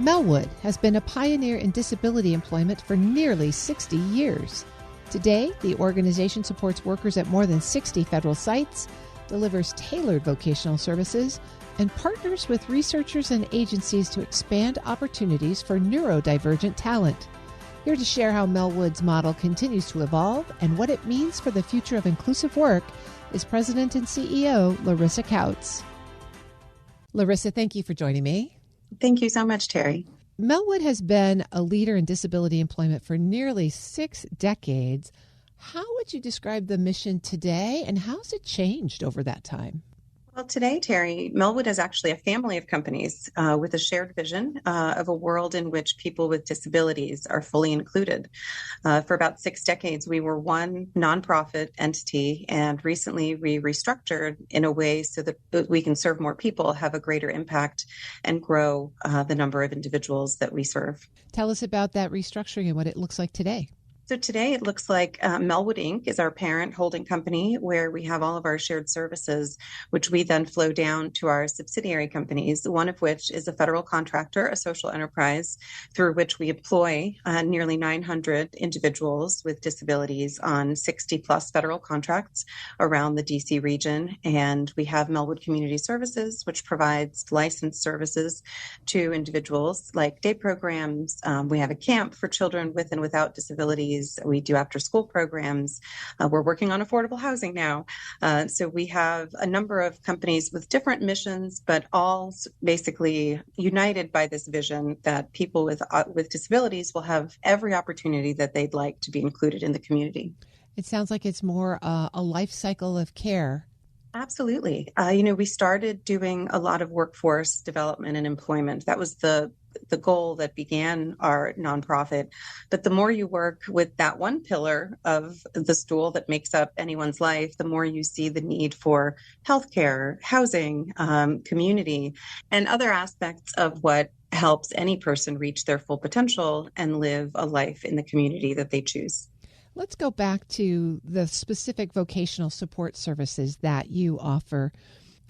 Melwood has been a pioneer in disability employment for nearly 60 years. Today, the organization supports workers at more than 60 federal sites, delivers tailored vocational services, and partners with researchers and agencies to expand opportunities for neurodivergent talent. Here to share how Melwood's model continues to evolve and what it means for the future of inclusive work is President and CEO Larysa Kautz. Larysa, thank you for joining me. Thank you so much, Terry. Melwood has been a leader in disability employment for nearly 6 decades. How would you describe the mission today, and how has it changed over that time? Well, today, Terry, Melwood is actually a family of companies with a shared vision of a world in which people with disabilities are fully included. For about 6 decades, we were one nonprofit entity, and recently we restructured in a way so that we can serve more people, have a greater impact, and grow the number of individuals that we serve. Tell us about that restructuring and what it looks like today. So today it looks like Melwood Inc. is our parent holding company where we have all of our shared services, which we then flow down to our subsidiary companies, one of which is a federal contractor, a social enterprise, through which we employ nearly 900 individuals with disabilities on 60 plus federal contracts around the DC region. And we have Melwood Community Services, which provides licensed services to individuals like day programs. We have a camp for children with and without disabilities. We do after school programs. We're working on affordable housing now. So we have a number of companies with different missions, but all basically united by this vision that people with disabilities will have every opportunity that they'd like to be included in the community. It sounds like it's more a life cycle of care. Absolutely. We started doing a lot of workforce development and employment. That was the goal that began our nonprofit. But the more you work with that one pillar of the stool that makes up anyone's life, the more you see the need for healthcare, housing, community, and other aspects of what helps any person reach their full potential and live a life in the community that they choose. Let's go back to the specific vocational support services that you offer.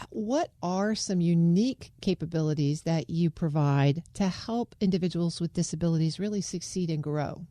What are some unique capabilities that you provide to help individuals with disabilities really succeed and grow?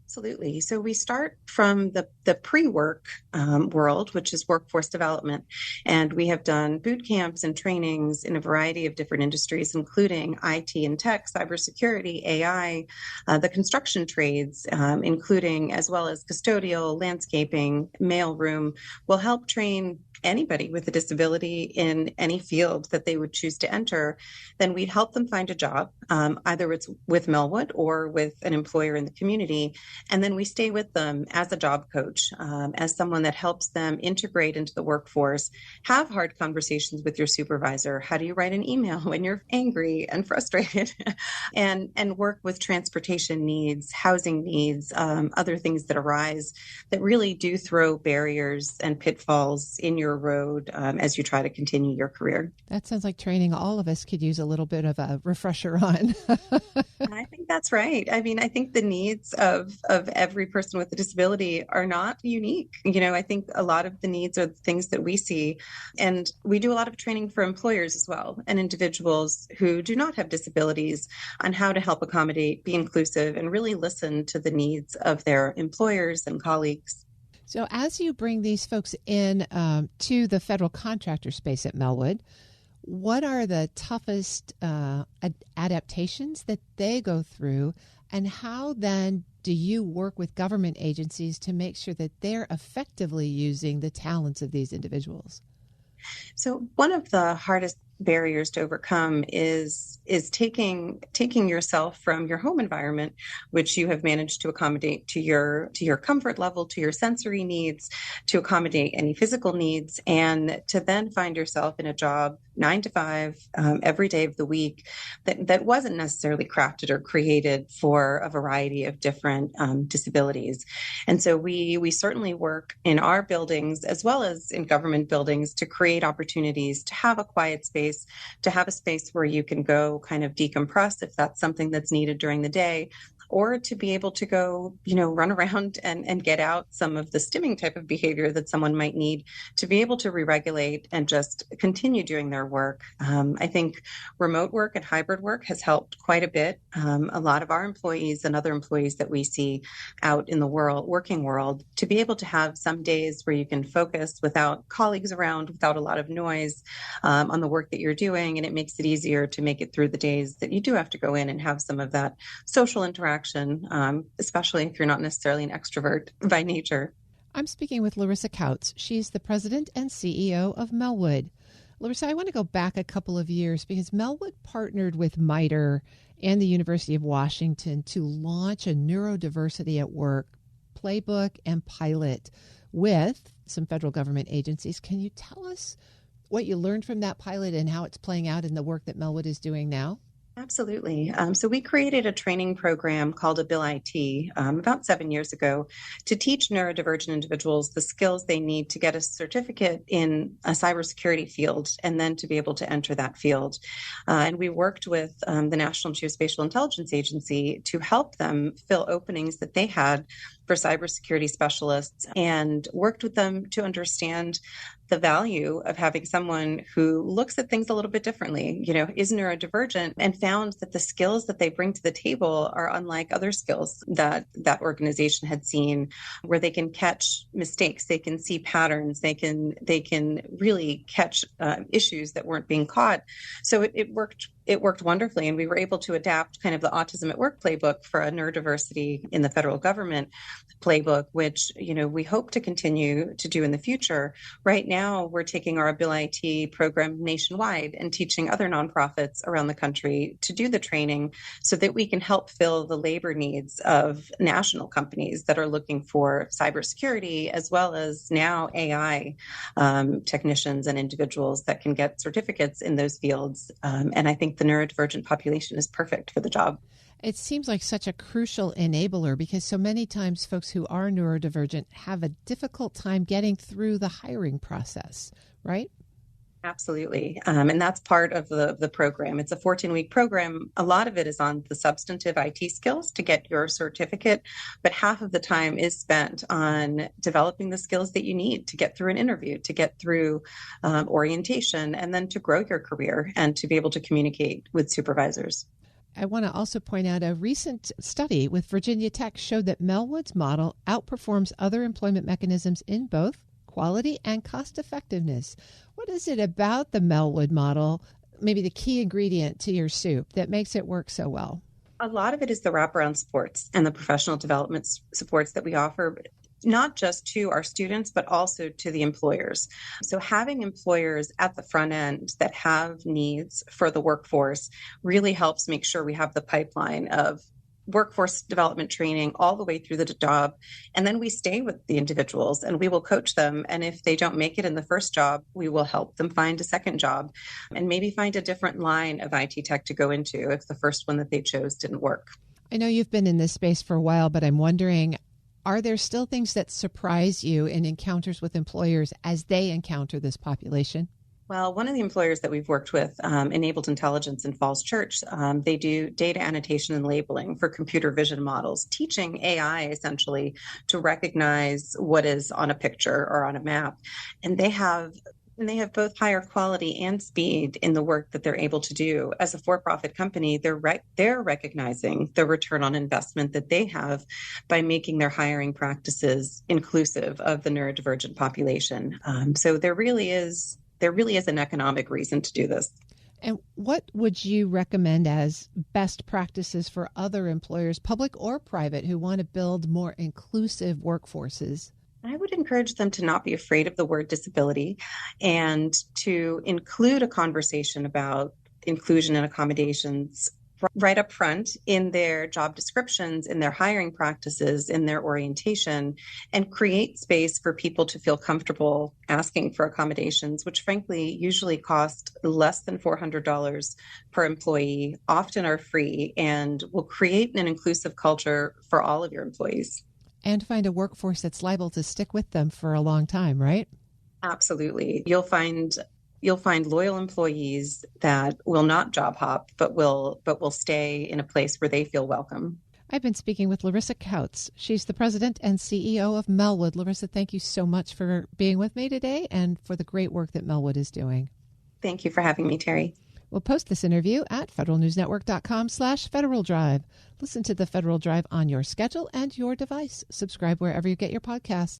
Absolutely. So we start from the pre-work world, which is workforce development. And we have done boot camps and trainings in a variety of different industries, including IT and tech, cybersecurity, AI, the construction trades, including as well as custodial, landscaping, mailroom, will help train anybody with a disability in any field that they would choose to enter. Then we'd help them find a job, either it's with Melwood or with an employer in the community. And then we stay with them as a job coach, as someone that helps them integrate into the workforce, have hard conversations with your supervisor. How do you write an email when you're angry and frustrated? and work with transportation needs, housing needs, other things that arise that really do throw barriers and pitfalls in your road as you try to continue your career. That sounds like training all of us could use a little bit of a refresher on. I think that's right. I mean, I think the needs of every person with a disability are not unique. I think a lot of the needs are the things that we see. And we do a lot of training for employers as well and individuals who do not have disabilities on how to help accommodate, be inclusive, and really listen to the needs of their employers and colleagues. So as you bring these folks in to the federal contractor space at Melwood, what are the toughest adaptations that they go through, and how then do you work with government agencies to make sure that they're effectively using the talents of these individuals? So one of the hardest barriers to overcome is taking yourself from your home environment, which you have managed to accommodate to your comfort level, to your sensory needs, to accommodate any physical needs, and to then find yourself in a job 9 to 5 every day of the week that wasn't necessarily crafted or created for a variety of different disabilities. And so we certainly work in our buildings as well as in government buildings to create opportunities to have a quiet space, to have a space where you can go kind of decompress if that's something that's needed during the day, or to be able to go, run around and get out some of the stimming type of behavior that someone might need to be able to re-regulate and just continue doing their work. I think remote work and hybrid work has helped quite a bit. A lot of our employees and other employees that we see out in the working world, to be able to have some days where you can focus without colleagues around, without a lot of noise on the work that you're doing. And it makes it easier to make it through the days that you do have to go in and have some of that social interaction, especially if you're not necessarily an extrovert by nature. I'm speaking with Larysa Kautz. She's the president and CEO of Melwood. Larysa, I want to go back a couple of years because Melwood partnered with MITRE and the University of Washington to launch a neurodiversity at work playbook and pilot with some federal government agencies. Can you tell us what you learned from that pilot and how it's playing out in the work that Melwood is doing now? Absolutely. So we created a training program called Ability about 7 years ago to teach neurodivergent individuals the skills they need to get a certificate in a cybersecurity field and then to be able to enter that field. And we worked with the National Geospatial Intelligence Agency to help them fill openings that they had for cybersecurity specialists and worked with them to understand the value of having someone who looks at things a little bit differently, is neurodivergent, and found that the skills that they bring to the table are unlike other skills that that organization had seen, where they can catch mistakes, they can see patterns, they can really catch issues that weren't being caught. So it worked wonderfully, and we were able to adapt kind of the Autism at Work playbook for a neurodiversity in the federal government playbook, which we hope to continue to do in the future. Right now, we're taking our Ability program nationwide and teaching other nonprofits around the country to do the training so that we can help fill the labor needs of national companies that are looking for cybersecurity, as well as now AI technicians and individuals that can get certificates in those fields. And I think the neurodivergent population is perfect for the job. It seems like such a crucial enabler because so many times folks who are neurodivergent have a difficult time getting through the hiring process, right? Absolutely. And that's part of the program. It's a 14-week program. A lot of it is on the substantive IT skills to get your certificate, but half of the time is spent on developing the skills that you need to get through an interview, to get through orientation, and then to grow your career and to be able to communicate with supervisors. I want to also point out a recent study with Virginia Tech showed that Melwood's model outperforms other employment mechanisms in both quality and cost effectiveness. What is it about the Melwood model, maybe the key ingredient to your soup, that makes it work so well? A lot of it is the wraparound supports and the professional development supports that we offer, not just to our students, but also to the employers. So having employers at the front end that have needs for the workforce really helps make sure we have the pipeline of workforce development training all the way through the job. And then we stay with the individuals and we will coach them. And if they don't make it in the first job, we will help them find a second job and maybe find a different line of IT tech to go into if the first one that they chose didn't work. I know you've been in this space for a while, but I'm wondering, are there still things that surprise you in encounters with employers as they encounter this population? Well, one of the employers that we've worked with, Enabled Intelligence in Falls Church, they do data annotation and labeling for computer vision models, teaching AI essentially to recognize what is on a picture or on a map. And they have both higher quality and speed in the work that they're able to do. As a for-profit company, they're recognizing the return on investment that they have by making their hiring practices inclusive of the neurodivergent population. So there really is an economic reason to do this. And what would you recommend as best practices for other employers, public or private, who want to build more inclusive workforces? I would encourage them to not be afraid of the word disability and to include a conversation about inclusion and accommodations right up front in their job descriptions, in their hiring practices, in their orientation, and create space for people to feel comfortable asking for accommodations, which frankly usually cost less than $400 per employee, often are free, and will create an inclusive culture for all of your employees. And find a workforce that's liable to stick with them for a long time, right? Absolutely. You'll find loyal employees that will not job hop, but will stay in a place where they feel welcome. I've been speaking with Larysa Kautz. She's the president and CEO of Melwood. Larysa, thank you so much for being with me today and for the great work that Melwood is doing. Thank you for having me, Terry. We'll post this interview at federalnewsnetwork.com/Federal Drive. Listen to the Federal Drive on your schedule and your device. Subscribe wherever you get your podcasts.